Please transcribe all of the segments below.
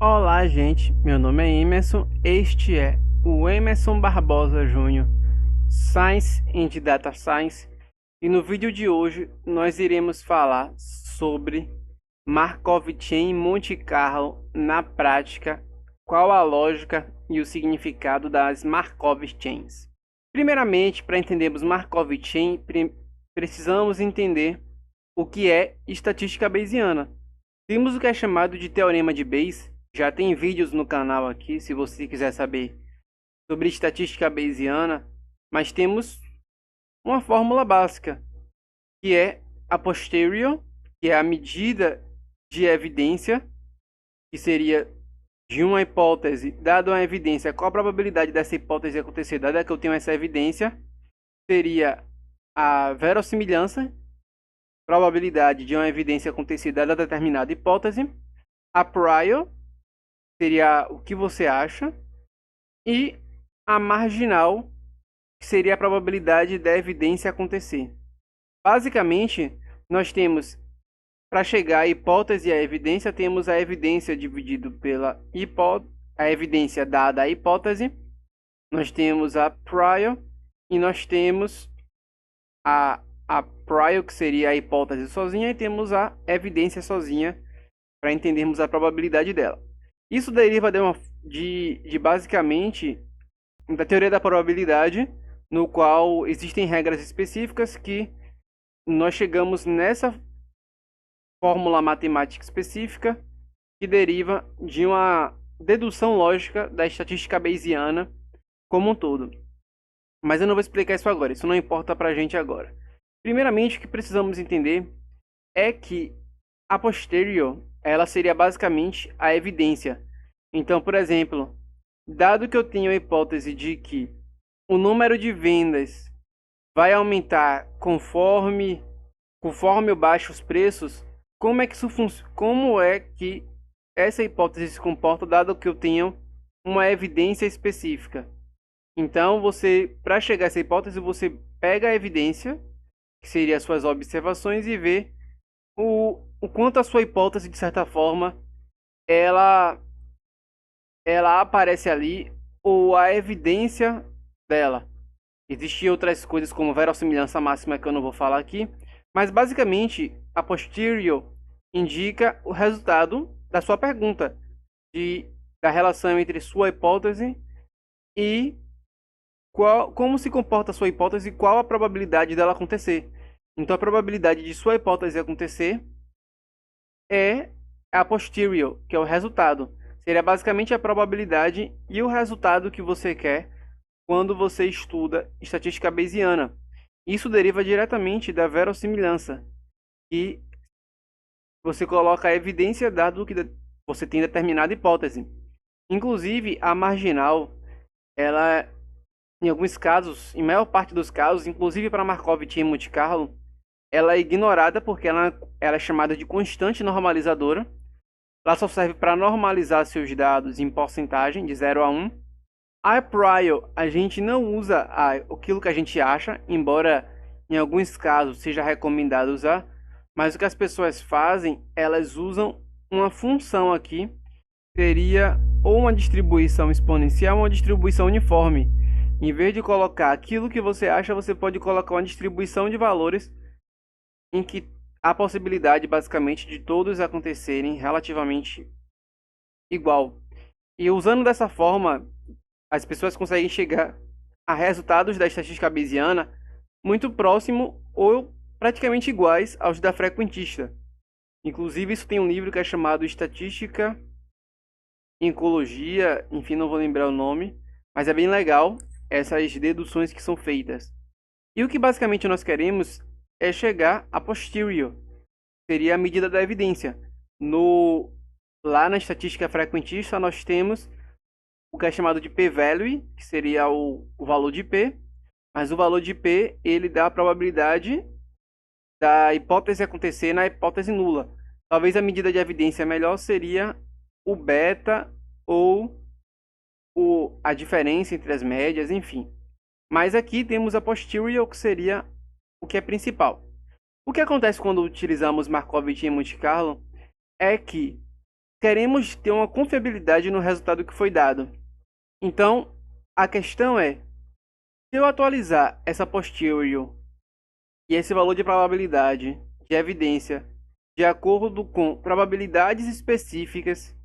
Olá, gente. Meu nome é Emerson. Este é o Emerson Barbosa Júnior, Science and Data Science. E no vídeo de hoje nós iremos falar sobre Markov Chain Monte Carlo na prática, qual a lógica e o significado das Markov Chains. Primeiramente, para entendermos Markov Chain, precisamos entender o que é estatística bayesiana. Temos o que é chamado de teorema de Bayes. Já tem vídeos no canal aqui, se você quiser saber sobre estatística bayesiana, mas temos uma fórmula básica, que é a posterior, que é a medida de evidência, que seria de uma hipótese, dada uma evidência, qual a probabilidade dessa hipótese acontecer, dada que eu tenho essa evidência, seria a verossimilhança, probabilidade de uma evidência acontecer dada determinada hipótese, a prior, seria o que você acha, e a marginal, que seria a probabilidade da evidência acontecer. Basicamente, nós temos, para chegar à hipótese e à evidência, temos a evidência dividido pela a evidência dada à hipótese, nós temos a prior, e nós temos a prior, que seria a hipótese sozinha, e temos a evidência sozinha, para entendermos a probabilidade dela. Isso deriva de basicamente da teoria da probabilidade, no qual existem regras específicas que nós chegamos nessa fórmula matemática específica que deriva de uma dedução lógica da estatística bayesiana como um todo. Mas eu não vou explicar isso agora, isso não importa pra gente agora. Primeiramente, o que precisamos entender é que a posterior, ela seria basicamente a evidência. Então, por exemplo, dado que eu tenho a hipótese de que o número de vendas vai aumentar conforme eu baixo os preços, como é que como é que essa hipótese se comporta dado que eu tenho uma evidência específica? Então, para chegar a essa hipótese, você pega a evidência, que seria as suas observações, e vê o quanto a sua hipótese, de certa forma, ela, ela aparece ali, ou a evidência dela. Existem outras coisas como verossimilhança máxima que eu não vou falar aqui, mas basicamente a posterior indica o resultado da sua pergunta, da relação entre sua hipótese e como se comporta a sua hipótese e qual a probabilidade dela acontecer. Então a probabilidade de sua hipótese acontecer é a posterior, que é o resultado. Seria basicamente a probabilidade e o resultado que você quer quando você estuda estatística bayesiana. Isso deriva diretamente da verossimilhança, que você coloca a evidência dado que você tem determinada hipótese. Inclusive, a marginal, ela, em alguns casos, em maior parte dos casos, inclusive para Markov Chain Monte Carlo, ela é ignorada porque ela é chamada de constante normalizadora. Ela só serve para normalizar seus dados em porcentagem, de 0 a 1. A prior, a gente não usa aquilo que a gente acha, embora em alguns casos seja recomendado usar, mas o que as pessoas fazem, elas usam uma função aqui, seria ou uma distribuição exponencial ou uma distribuição uniforme. Em vez de colocar aquilo que você acha, você pode colocar uma distribuição de valores em que há possibilidade basicamente de todos acontecerem relativamente igual. E usando dessa forma, as pessoas conseguem chegar a resultados da estatística bayesiana muito próximo ou praticamente iguais aos da frequentista. Inclusive, isso tem um livro que é chamado Estatística em Ecologia, enfim, não vou lembrar o nome, mas é bem legal essas deduções que são feitas. E o que basicamente nós queremos é chegar a posterior, seria a medida da evidência. Lá na estatística frequentista, nós temos o que é chamado de p-value, que seria o valor de p, mas o valor de p ele dá a probabilidade da hipótese acontecer na hipótese nula. Talvez a medida de evidência melhor seria o beta ou a diferença entre as médias, enfim. Mas aqui temos a posterior, que seria o que é principal. O que acontece quando utilizamos Markov Chain Monte Carlo é que queremos ter uma confiabilidade no resultado que foi dado. Então, a questão é, se eu atualizar essa posterior e esse valor de probabilidade de evidência de acordo com probabilidades específicas,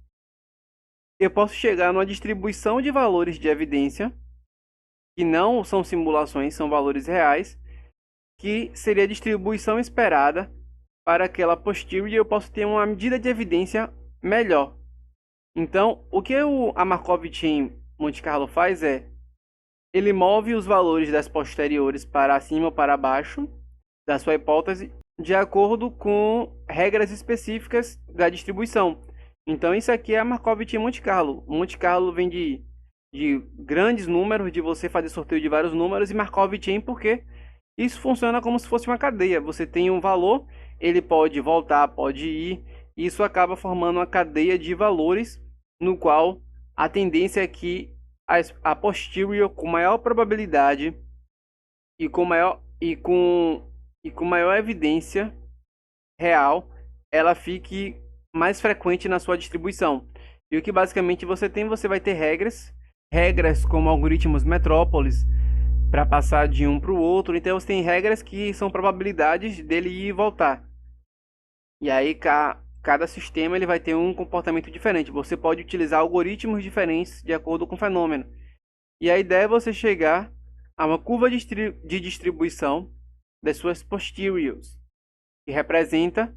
eu posso chegar numa distribuição de valores de evidência, que não são simulações, são valores reais, que seria a distribuição esperada para aquela posterior e eu posso ter uma medida de evidência melhor. Então, o que a Markov Chain Monte Carlo faz é, ele move os valores das posteriores para cima ou para baixo da sua hipótese de acordo com regras específicas da distribuição. Então, isso aqui é a Markov Chain Monte Carlo. Monte Carlo vem de grandes números, de você fazer sorteio de vários números, e Markov Chain porque isso funciona como se fosse uma cadeia. Você tem um valor, ele pode voltar, pode ir, e isso acaba formando uma cadeia de valores no qual a tendência é que a posterior com maior probabilidade e com maior evidência real, ela fique mais frequente na sua distribuição. E o que basicamente você vai ter regras como algoritmos metrópoles para passar de um para o outro. Então você tem regras que são probabilidades dele ir e voltar. E aí cada sistema ele vai ter um comportamento diferente. Você pode utilizar algoritmos diferentes de acordo com o fenômeno. E a ideia é você chegar a uma curva de distribuição das suas posteriors, que representa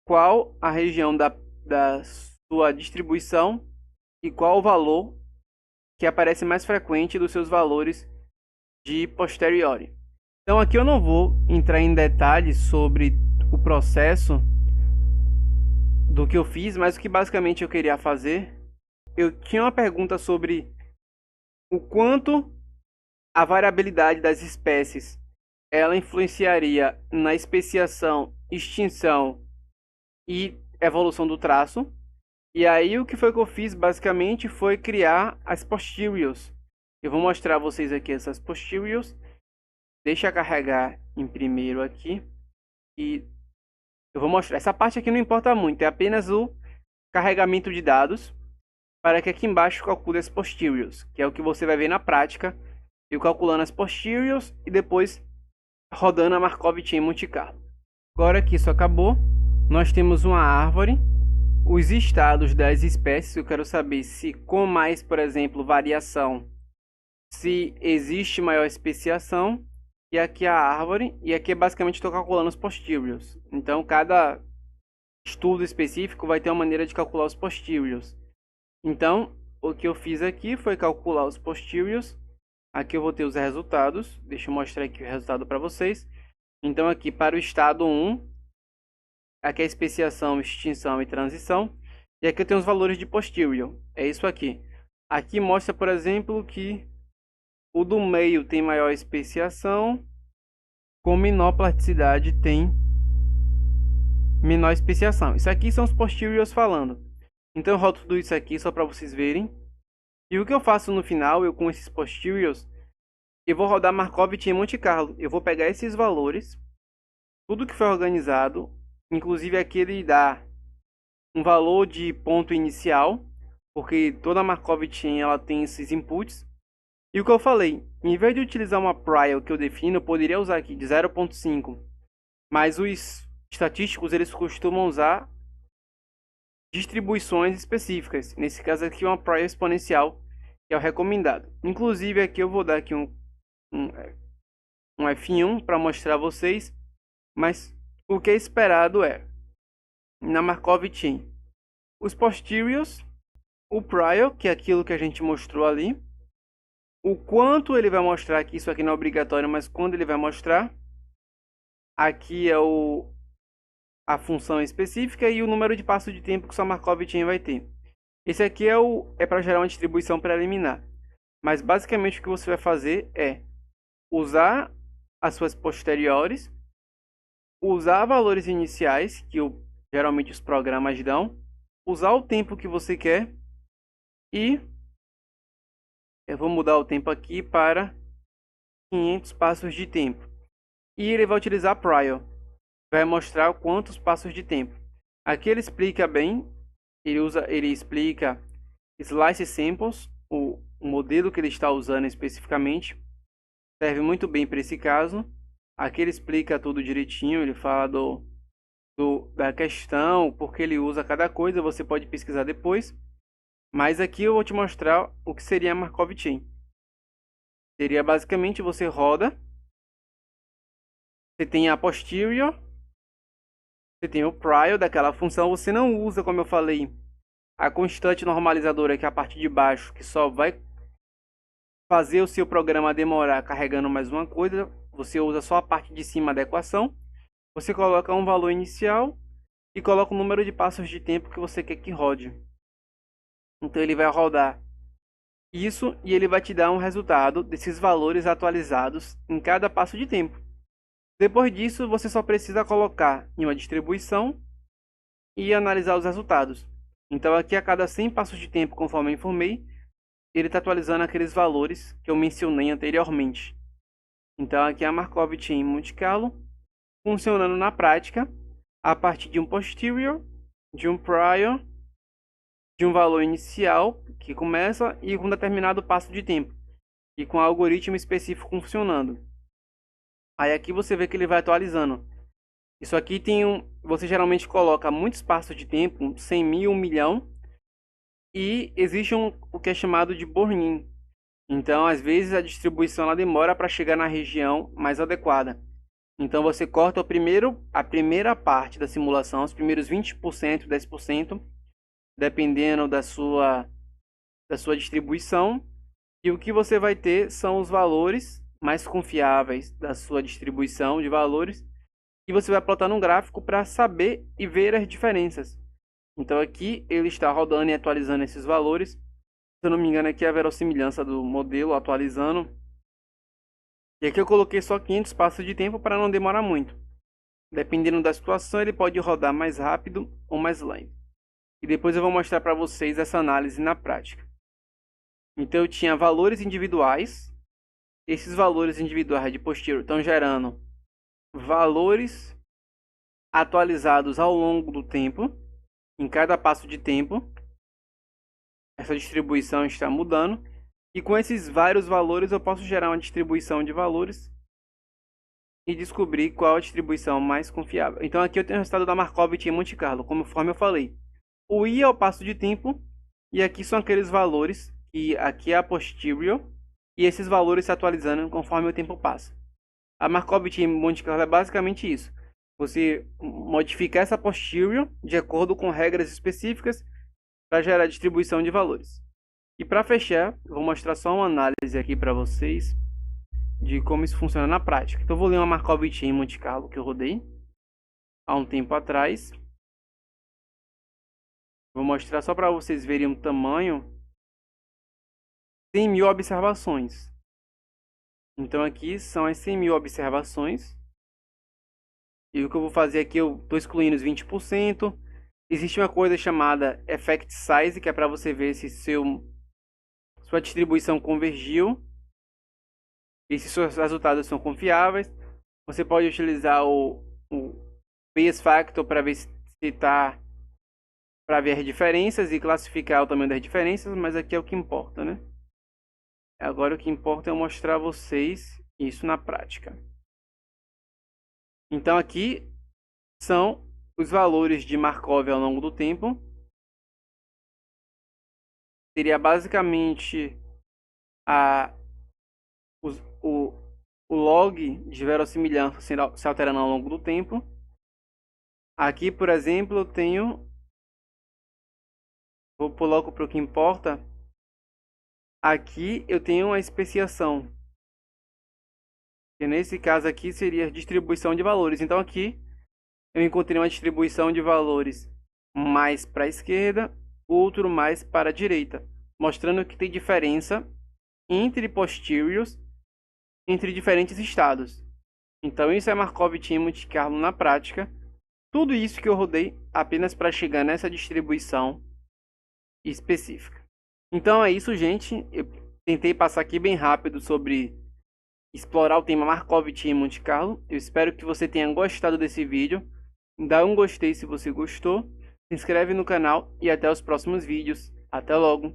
qual a região da sua distribuição e qual o valor que aparece mais frequente dos seus valores de posteriori. Então aqui eu não vou entrar em detalhes sobre o processo do que eu fiz, mas o que basicamente eu queria fazer, eu tinha uma pergunta sobre o quanto a variabilidade das espécies ela influenciaria na especiação, extinção e evolução do traço. E aí o que foi que eu fiz basicamente foi criar as posteriors. Eu vou mostrar a vocês aqui essas posteriors. Deixa eu carregar em primeiro aqui. E eu vou mostrar. Essa parte aqui não importa muito, é apenas o carregamento de dados para que aqui embaixo calcule as posteriors, que é o que você vai ver na prática. Eu calculando as posteriors e depois rodando a Markov Chain Monte Carlo. Agora que isso acabou, nós temos uma árvore, os estados das espécies. Eu quero saber se com mais, por exemplo, variação, se existe maior especiação. E aqui a árvore, e aqui basicamente estou calculando os posteriors. Então cada estudo específico vai ter uma maneira de calcular os posteriors. Então o que eu fiz aqui foi calcular os posteriors. Aqui eu vou ter os resultados. Deixa eu mostrar aqui o resultado para vocês. Então aqui para o estado 1, aqui é especiação, extinção e transição. E aqui eu tenho os valores de posterior. É isso aqui. Aqui mostra, por exemplo, que o do meio tem maior especiação, com menor plasticidade tem menor especiação. Isso aqui são os posteriors falando. Então eu rodo tudo isso aqui só para vocês verem. E o que eu faço no final, eu com esses posteriors, eu vou rodar Markov Chain Monte Carlo. Eu vou pegar esses valores, tudo que foi organizado, inclusive aqui ele dá um valor de ponto inicial, porque toda Markov Chain ela tem esses inputs. E o que eu falei, em vez de utilizar uma prior que eu defino, eu poderia usar aqui de 0.5. Mas os estatísticos eles costumam usar distribuições específicas. Nesse caso aqui uma prior exponencial, que é o recomendado. Inclusive aqui eu vou dar aqui um F1 para mostrar a vocês. Mas o que é esperado é, na Markov Chain, os posteriors, o prior, que é aquilo que a gente mostrou ali, o quanto ele vai mostrar aqui, isso aqui não é obrigatório, mas quando ele vai mostrar, aqui é a função específica e o número de passos de tempo que sua Markov Chain vai ter. Esse aqui é para gerar uma distribuição preliminar. Mas basicamente o que você vai fazer é usar as suas posteriores, usar valores iniciais, que geralmente os programas dão, usar o tempo que você quer e eu vou mudar o tempo aqui para 500 passos de tempo. E ele vai utilizar prior. Vai mostrar quantos passos de tempo. Aqui ele explica bem ele explica Slice Samples, o modelo que ele está usando especificamente, serve muito bem para esse caso. Aqui ele explica tudo direitinho, ele fala da questão, porque ele usa cada coisa, você pode pesquisar depois. Mas aqui eu vou te mostrar o que seria a Markov Chain. Seria basicamente você roda, você tem a posterior, você tem o prior daquela função, você não usa, como eu falei, a constante normalizadora, que é a parte de baixo, que só vai fazer o seu programa demorar carregando mais uma coisa. Você usa só a parte de cima da equação. Você coloca um valor inicial e coloca o número de passos de tempo que você quer que rode. Então ele vai rodar isso e ele vai te dar um resultado desses valores atualizados em cada passo de tempo. Depois disso, você só precisa colocar em uma distribuição e analisar os resultados. Então aqui a cada 100 passos de tempo, conforme eu informei, ele está atualizando aqueles valores que eu mencionei anteriormente. Então aqui a Markov Chain Monte Carlo, funcionando na prática, a partir de um posterior, de um prior, de um valor inicial que começa e com um determinado passo de tempo, e com um algoritmo específico funcionando. Aí aqui você vê que ele vai atualizando. Isso aqui você geralmente coloca muitos passos de tempo, 100 mil, 1 milhão, e existe o que é chamado de burn-in. Então, às vezes a distribuição ela demora para chegar na região mais adequada. Então você corta a primeira parte da simulação, os primeiros 20%, 10%, dependendo da sua distribuição. E o que você vai ter são os valores mais confiáveis da sua distribuição de valores. E você vai plotar num gráfico para saber e ver as diferenças. Então aqui ele está rodando e atualizando esses valores. Se eu não me engano, aqui é a verossimilhança do modelo atualizando. E aqui eu coloquei só 500 passos de tempo para não demorar muito. Dependendo da situação, ele pode rodar mais rápido ou mais lento. E depois eu vou mostrar para vocês essa análise na prática. Então eu tinha valores individuais. Esses valores individuais de posterior estão gerando valores atualizados ao longo do tempo, em cada passo de tempo. Essa distribuição está mudando. E com esses vários valores eu posso gerar uma distribuição de valores e descobrir qual a distribuição mais confiável. Então aqui eu tenho o resultado da Markov Chain Monte Carlo, conforme eu falei. O I é o passo de tempo e aqui são aqueles valores que aqui é a posterior e esses valores se atualizando conforme o tempo passa. A Markov Chain Monte Carlo é basicamente isso. Você modifica essa posterior de acordo com regras específicas para gerar distribuição de valores. E para fechar, vou mostrar só uma análise aqui para vocês de como isso funciona na prática. Então eu vou ler uma Markov Chain Monte Carlo que eu rodei há um tempo atrás. Vou mostrar só para vocês verem o tamanho. 100 mil observações. Então aqui são as 100 mil observações. E o que eu vou fazer aqui, eu estou excluindo os 20%. Existe uma coisa chamada Effect Size, que é para você ver se sua distribuição convergiu e se seus resultados são confiáveis. Você pode utilizar o Bayes Factor para ver se está para ver as diferenças e classificar o tamanho das diferenças, mas aqui é o que importa, né? Agora o que importa é eu mostrar a vocês isso na prática. Então aqui são os valores de Markov ao longo do tempo. Seria basicamente o log de verossimilhança se alterando ao longo do tempo. Aqui, por exemplo, eu tenho... Vou pular para o que importa. Aqui eu tenho uma especiação. Que nesse caso aqui seria a distribuição de valores. Então aqui eu encontrei uma distribuição de valores mais para a esquerda, outro mais para a direita, mostrando que tem diferença entre posteriors entre diferentes estados. Então isso é Markov Chain Monte Carlo na prática. Tudo isso que eu rodei apenas para chegar nessa distribuição específica. Então é isso, gente. Eu tentei passar aqui bem rápido sobre explorar o tema Markov Chain Monte Carlo. Eu espero que você tenha gostado desse vídeo. Dá um gostei se você gostou. se inscreve no canal e até os próximos vídeos. Até logo!